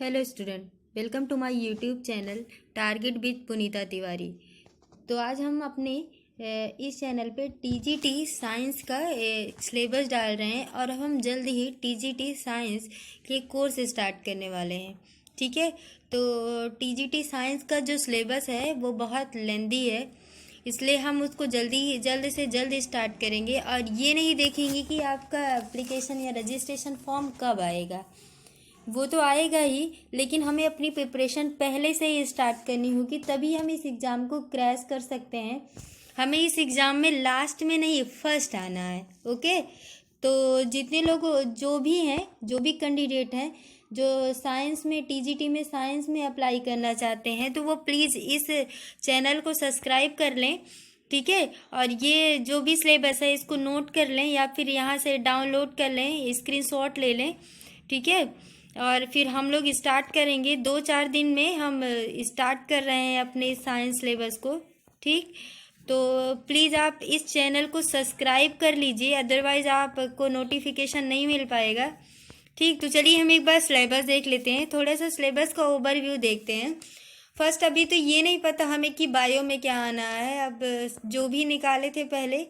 Hello student, welcome to my YouTube channel target with Punita Tiwari. तो आज हम अपने इस चैनल पे टीजीटी साइंस का सिलेबस डाल रहे हैं और हम जल्द ही टीजीटी साइंस के कोर्स स्टार्ट करने वाले हैं। ठीक है, तो टीजीटी साइंस का जो सिलेबस है वो बहुत लेंदी है, इसलिए हम उसको जल्द से जल्द स्टार्ट करेंगे और ये नहीं देखेंगे कि आपका एप्लीकेशन या रजिस्ट्रेशन फॉर्म कब आएगा। वो तो आएगा ही, लेकिन हमें अपनी प्रिपरेशन पहले से ही स्टार्ट करनी होगी, तभी हम इस एग्ज़ाम को क्रैश कर सकते हैं। हमें इस एग्ज़ाम में लास्ट में नहीं फर्स्ट आना है। ओके, तो जितने लोग जो भी कैंडिडेट हैं जो साइंस में टीजीटी में साइंस में अप्लाई करना चाहते हैं, तो वो प्लीज़ इस चैनल को सब्सक्राइब कर लें। ठीक है, और ये जो भी सिलेबस है इसको नोट कर लें या फिर यहाँ से डाउनलोड कर लें, स्क्रीनशॉट ले लें। ठीक है, और फिर हम लोग स्टार्ट करेंगे 2-4 दिन में। हम स्टार्ट कर रहे हैं अपने साइंस सिलेबस को। ठीक, तो प्लीज़ आप इस चैनल को सब्सक्राइब कर लीजिए, अदरवाइज़ आपको नोटिफिकेशन नहीं मिल पाएगा। ठीक, तो चलिए हम एक बार सिलेबस देख लेते हैं। थोड़ा सा सिलेबस का ओवरव्यू देखते हैं। फर्स्ट, अभी तो ये नहीं पता हमें कि बायो में क्या आना है। अब जो भी निकाले थे पहले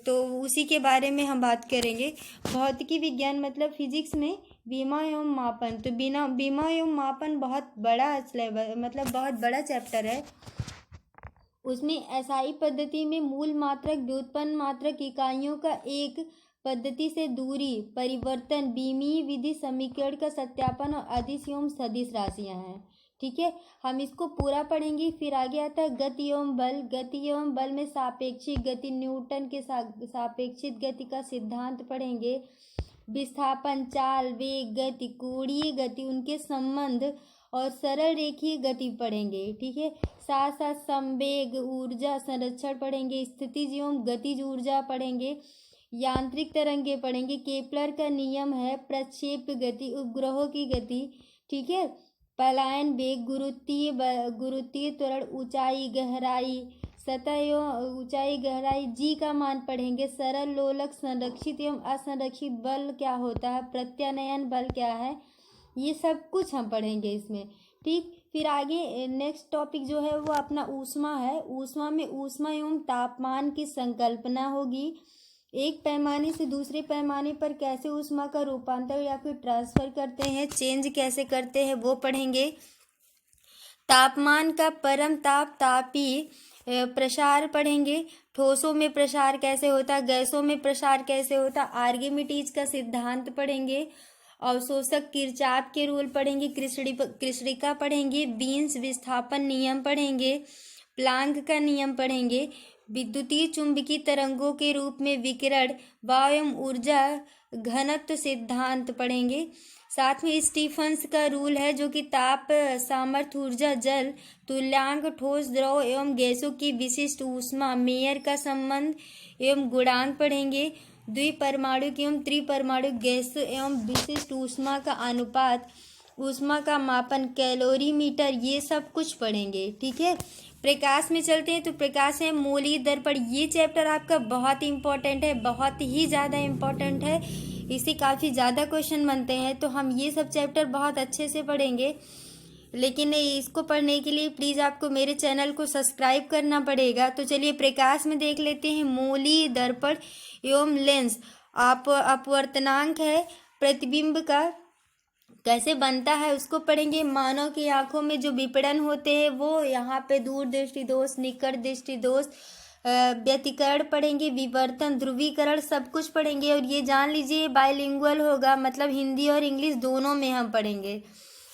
तो उसी के बारे में हम बात करेंगे। भौतिकी विज्ञान मतलब फिजिक्स में बीमा एवं मापन, तो बीमा एवं मापन बहुत बड़ा सिलेबस मतलब बहुत बड़ा चैप्टर है। उसमें एसआई पद्धति में मूल मात्रक व्युत्पन्न मात्रक इकाइयों का एक पद्धति से दूरी परिवर्तन बीमीय विधि समीकरण का सत्यापन और अदिश एवं सदिश राशियां हैं। ठीक है, हम इसको पूरा पढ़ेंगे। फिर आगे आता है गति एवं बल। गति एवं बल में सापेक्षिक गति, न्यूटन के सापेक्षिक गति का सिद्धांत पढ़ेंगे। विस्थापन, चाल, वेग, गति, कोणीय गति, उनके संबंध और सरल रेखीय गति पढ़ेंगे। ठीक है, साथ साथ संवेग ऊर्जा संरक्षण पढ़ेंगे। स्थितिज एवं गतिज ऊर्जा पढ़ेंगे। यांत्रिक तरंगे पढ़ेंगे। केपलर का नियम है प्रक्षेप गति, उपग्रहों की गति। ठीक है, पलायन वेग, गुरुत्वीय त्वरण, ऊंचाई गहराई, सतह एवं ऊंचाई गहराई, जी का मान पढ़ेंगे। सरल लोलक, संरक्षित एवं असंरक्षित बल क्या होता है, प्रत्यानयन बल क्या है, ये सब कुछ हम पढ़ेंगे इसमें। ठीक, फिर आगे नेक्स्ट टॉपिक जो है वो अपना ऊष्मा है। ऊष्मा में ऊष्मा एवं तापमान की संकल्पना होगी। एक पैमाने से दूसरे पैमाने पर कैसे ऊष्मा का रूपांतर या फिर ट्रांसफर करते हैं, चेंज कैसे करते हैं, वो पढ़ेंगे। तापमान का परम ताप तापीय प्रसार पढ़ेंगे। ठोसों में प्रसार कैसे होता है, गैसों में प्रसार कैसे होता, आर्किमिडीज का सिद्धांत पढ़ेंगे। अवशोषक किरचॉफ के रूल पढ़ेंगे। कृष्णिका पढ़ेंगे। बीन्स विस्थापन नियम पढ़ेंगे। प्लांक का नियम पढ़ेंगे। विद्युतीय चुंबकीय तरंगों के रूप में विकिरण, वायु एवं ऊर्जा घनत्व सिद्धांत पढ़ेंगे। साथ में स्टीफंस का रूल है जो कि ताप सामर्थ्य ऊर्जा जल तुल्यांक ठोस द्रव एवं गैसों की विशिष्ट ऊष्मा मेयर का संबंध एवं गुणांक पढ़ेंगे। द्विपरमाणु एवं त्रिपरमाणु गैस एवं विशिष्ट ऊष्मा का अनुपात, ऊष्मा का मापन, कैलोरीमीटर, ये सब कुछ पढ़ेंगे। ठीक है, प्रकाश में चलते हैं। तो प्रकाश है मूलीय दर्पण, ये चैप्टर आपका बहुत इंपॉर्टेंट है, बहुत ही ज़्यादा इम्पोर्टेंट है। इससे काफ़ी ज़्यादा क्वेश्चन बनते हैं, तो हम ये सब चैप्टर बहुत अच्छे से पढ़ेंगे। लेकिन इसको पढ़ने के लिए प्लीज़ आपको मेरे चैनल को सब्सक्राइब करना पड़ेगा। तो चलिए प्रकाश में देख लेते हैं। मूलीय दर्पण एवं लेंस अपवर्तनांक है प्रतिबिंब का कैसे बनता है उसको पढ़ेंगे। मानव की आंखों में जो विपणन होते हैं वो यहाँ पे दूर दृष्टि दोष, निकट दृष्टि दोष, व्यतिकरण पढ़ेंगे। विवर्तन, ध्रुवीकरण, सब कुछ पढ़ेंगे। और ये जान लीजिए बाइलिंगुअल होगा, मतलब हिंदी और इंग्लिश दोनों में हम पढ़ेंगे।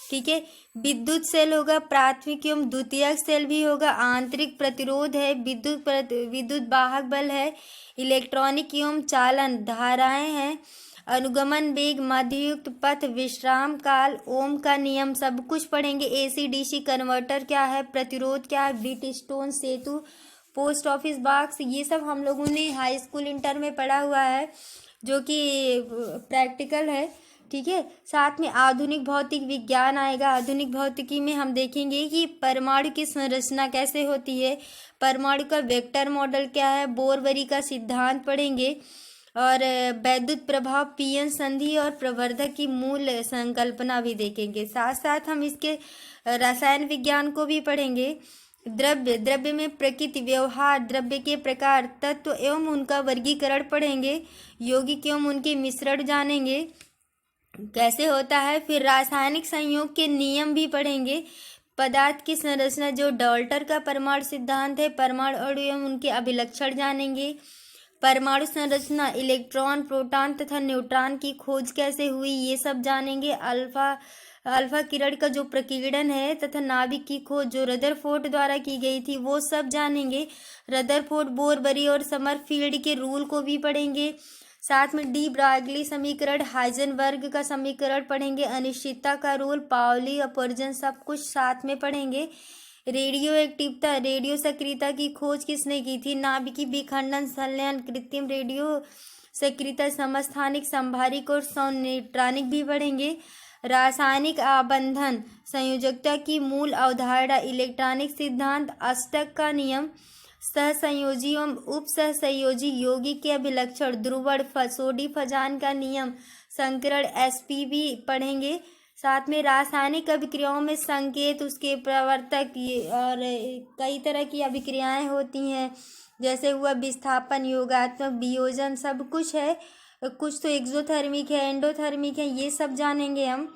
ठीक है, विद्युत सेल होगा, प्राथमिक एवं द्वितीयक सेल भी होगा। आंतरिक प्रतिरोध है, विद्युत वाहक बल है, इलेक्ट्रॉनिक एवं चालन धाराएं हैं, अनुगमन वेग, मध्ययुक्त पथ, विश्राम काल, ओम का नियम, सब कुछ पढ़ेंगे। एसी डीसी कन्वर्टर क्या है, प्रतिरोध क्या है, व्हीटस्टोन सेतु, पोस्ट ऑफिस बॉक्स, ये सब हम लोगों ने हाई स्कूल इंटर में पढ़ा हुआ है, जो कि प्रैक्टिकल है। ठीक है, साथ में आधुनिक भौतिक विज्ञान आएगा। आधुनिक भौतिकी में हम देखेंगे कि परमाणु की संरचना कैसे होती है, परमाणु का वेक्टर मॉडल क्या है, बोरवरी का सिद्धांत पढ़ेंगे। और वैद्युत प्रभाव, पीएन संधि और प्रवर्धक की मूल संकल्पना भी देखेंगे। साथ साथ हम इसके रसायन विज्ञान को भी पढ़ेंगे। द्रव्य में प्रकृति, व्यवहार, द्रव्य के प्रकार, तत्व एवं उनका वर्गीकरण पढ़ेंगे। यौगिक एवं उनके मिश्रण जानेंगे कैसे होता है। फिर रासायनिक संयोग के नियम भी पढ़ेंगे। पदार्थ की संरचना, जो डॉल्टर का परमाणु सिद्धांत है, परमाणु अणु एवं उनके अभिलक्षण जानेंगे। परमाणु संरचना, इलेक्ट्रॉन, प्रोटॉन तथा न्यूट्रॉन की खोज कैसे हुई, ये सब जानेंगे। अल्फा किरण का जो प्रकीर्णन है तथा नाभिक की खोज जो रदरफोर्ड द्वारा की गई थी, वो सब जानेंगे। रदरफोर्ड, बोरबरी और समरफील्ड के रूल को भी पढ़ेंगे। साथ में डी ब्रागली समीकरण, हाइजेनबर्ग का समीकरण पढ़ेंगे। अनिश्चितता का रूल, पाउली, अपवर्जन, सब कुछ साथ में पढ़ेंगे। रेडियो एक्टिवता, रेडियो सक्रियता की खोज किसने की थी। नाभिकीय विखंडन, संलयन, कृत्रिम रेडियो सक्रियता, समस्थानिक, संभारिक और सौनिट्रॉनिक भी पढ़ेंगे। रासायनिक आबंधन, संयोजकता की मूल अवधारणा, इलेक्ट्रॉनिक सिद्धांत, अष्टक का नियम, सहसंयोजी एवं उप सहसंयोजी यौगिक के अभिलक्षण, ध्रुवण, सोडी फजान का नियम, संकरण, एसपीबी पढ़ेंगे। साथ में रासायनिक अभिक्रियाओं में संकेत, उसके प्रवर्तक और कई तरह की अभिक्रियाएं होती हैं, जैसे हुआ विस्थापन, योगात्मक, वियोजन, सब कुछ है। कुछ तो एक्सोथर्मिक है, एंडोथर्मिक है, ये सब जानेंगे हम।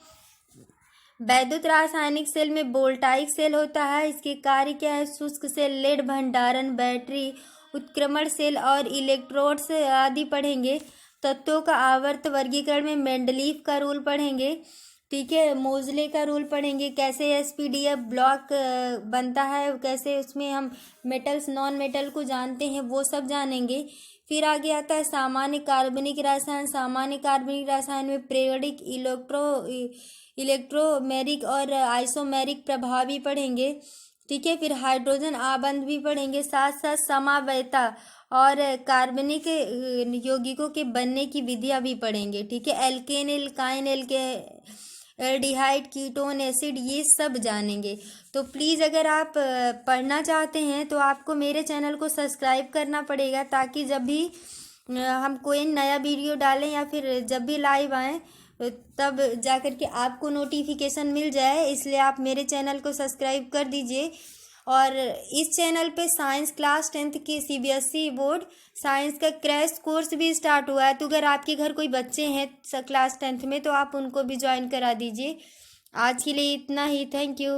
वैद्युत रासायनिक सेल में वोल्टाइक सेल होता है, इसके कार्य क्या है। शुष्क सेल, लेड भंडारण, बैटरी, उत्क्रमण सेल और इलेक्ट्रोड्स आदि पढ़ेंगे। तत्वों का आवर्त वर्गीकरण में मेंडलीफ का रूल पढ़ेंगे, ठीक है। मोजले का रूल पढ़ेंगे, कैसे एसपीडीएफ ब्लॉक बनता है, कैसे उसमें हम मेटल्स नॉन मेटल को जानते हैं, वो सब जानेंगे। फिर आगे आता है सामान्य कार्बनिक रसायन। सामान्य कार्बनिक रसायन में पीरियोडिक, इलेक्ट्रोमेरिक और आइसोमेरिक प्रभाव भी पढ़ेंगे, ठीक है। फिर हाइड्रोजन आबंध भी पढ़ेंगे। साथ साथ समवायता और कार्बनिक यौगिकों के बनने की विधियां भी पढ़ेंगे, ठीक है। Alkane, alkyne, aldehyde, ketone, acid, ये सब जानेंगे। तो प्लीज़ अगर आप पढ़ना चाहते हैं तो आपको मेरे चैनल को सब्सक्राइब करना पड़ेगा, ताकि जब भी हम कोई नया वीडियो डालें या फिर जब भी लाइव आएँ तब जाकर के आपको नोटिफिकेशन मिल जाए। इसलिए आप मेरे चैनल को सब्सक्राइब कर दीजिए। और इस चैनल पे साइंस क्लास 10th की सीबीएसई बोर्ड साइंस का क्रैश कोर्स भी स्टार्ट हुआ है। तो अगर आपके घर कोई बच्चे हैं क्लास 10th में तो आप उनको भी ज्वाइन करा दीजिए। आज के लिए इतना ही, थैंक यू।